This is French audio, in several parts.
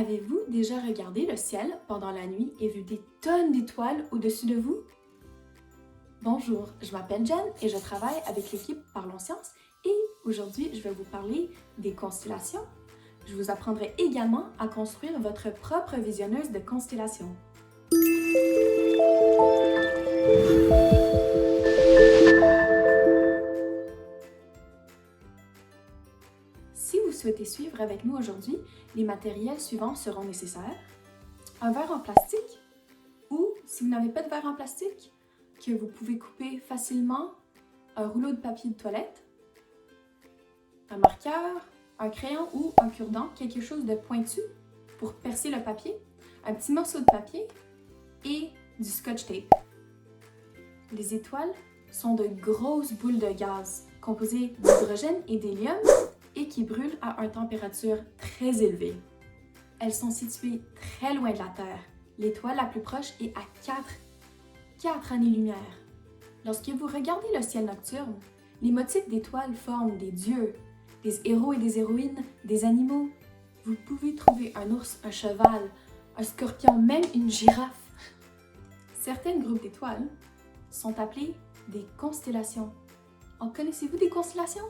Avez-vous déjà regardé le ciel pendant la nuit et vu des tonnes d'étoiles au-dessus de vous? Bonjour, je m'appelle Jen et je travaille avec l'équipe Parlons Sciences et aujourd'hui, je vais vous parler des constellations. Je vous apprendrai également à construire votre propre visionneuse de constellations. Si vous souhaitez suivre avec nous aujourd'hui, les matériels suivants seront nécessaires. Un verre en plastique ou, si vous n'avez pas de verre en plastique, que vous pouvez couper facilement, un rouleau de papier de toilette, un marqueur, un crayon ou un cure-dent, quelque chose de pointu pour percer le papier, un petit morceau de papier et du scotch tape. Les étoiles sont de grosses boules de gaz composées d'hydrogène et d'hélium et qui brûlent à une température très élevée. Elles sont situées très loin de la Terre. L'étoile la plus proche est à 4 années-lumière. Lorsque vous regardez le ciel nocturne, les motifs d'étoiles forment des dieux, des héros et des héroïnes, des animaux. Vous pouvez trouver un ours, un cheval, un scorpion, même une girafe. Certains groupes d'étoiles sont appelés des constellations. En connaissez-vous des constellations?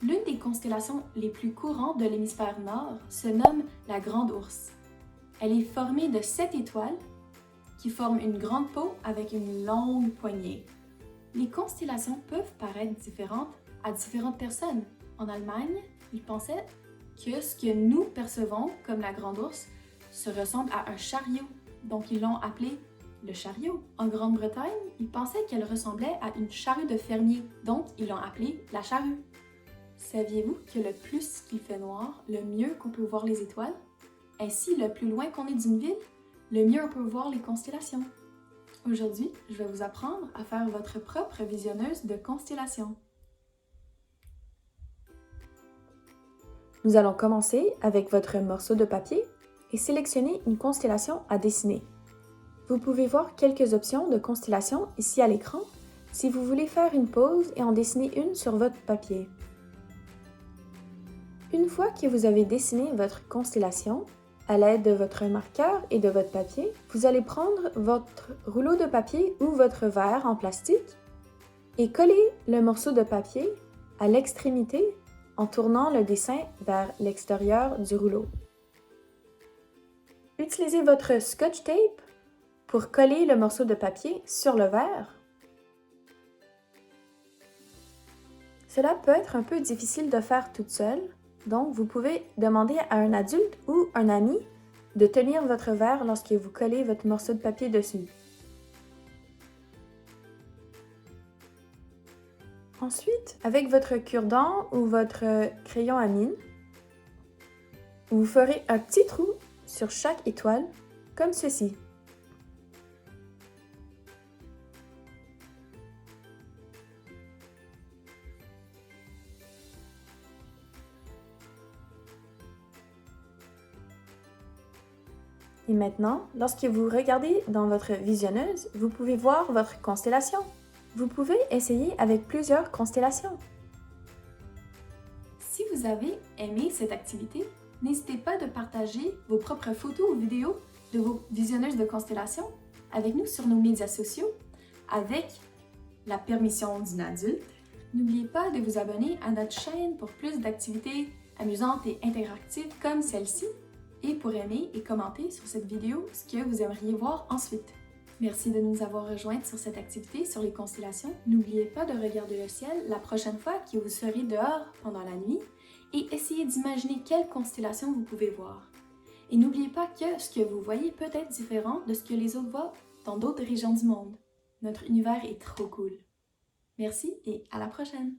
L'une des constellations les plus courantes de l'hémisphère nord se nomme la Grande Ourse. Elle est formée de 7 étoiles qui forment une grande peau avec une longue poignée. Les constellations peuvent paraître différentes à différentes personnes. En Allemagne, ils pensaient que ce que nous percevons comme la Grande Ourse se ressemble à un chariot, donc ils l'ont appelé le chariot. En Grande-Bretagne, ils pensaient qu'elle ressemblait à une charrue de fermier, donc ils l'ont appelée la charrue. Saviez-vous que le plus qu'il fait noir, le mieux qu'on peut voir les étoiles? Ainsi, le plus loin qu'on est d'une ville, le mieux on peut voir les constellations. Aujourd'hui, je vais vous apprendre à faire votre propre visionneuse de constellations. Nous allons commencer avec votre morceau de papier et sélectionner une constellation à dessiner. Vous pouvez voir quelques options de constellations ici à l'écran si vous voulez faire une pause et en dessiner une sur votre papier. Une fois que vous avez dessiné votre constellation, à l'aide de votre marqueur et de votre papier, vous allez prendre votre rouleau de papier ou votre verre en plastique et coller le morceau de papier à l'extrémité en tournant le dessin vers l'extérieur du rouleau. Utilisez votre scotch tape pour coller le morceau de papier sur le verre. Cela peut être un peu difficile de faire toute seule, donc vous pouvez demander à un adulte ou un ami de tenir votre verre lorsque vous collez votre morceau de papier dessus. Ensuite, avec votre cure-dent ou votre crayon à mine, vous ferez un petit trou sur chaque étoile, comme ceci. Et maintenant, lorsque vous regardez dans votre visionneuse, vous pouvez voir votre constellation. Vous pouvez essayer avec plusieurs constellations. Si vous avez aimé cette activité, n'hésitez pas de partager vos propres photos ou vidéos de vos visionneuses de constellations avec nous sur nos médias sociaux avec la permission d'une adulte. N'oubliez pas de vous abonner à notre chaîne pour plus d'activités amusantes et interactives comme celle-ci et pour aimer et commenter sur cette vidéo ce que vous aimeriez voir ensuite. Merci de nous avoir rejoints sur cette activité sur les constellations. N'oubliez pas de regarder le ciel la prochaine fois que vous serez dehors pendant la nuit et essayez d'imaginer quelle constellation vous pouvez voir. Et n'oubliez pas que ce que vous voyez peut être différent de ce que les autres voient dans d'autres régions du monde. Notre univers est trop cool. Merci et à la prochaine!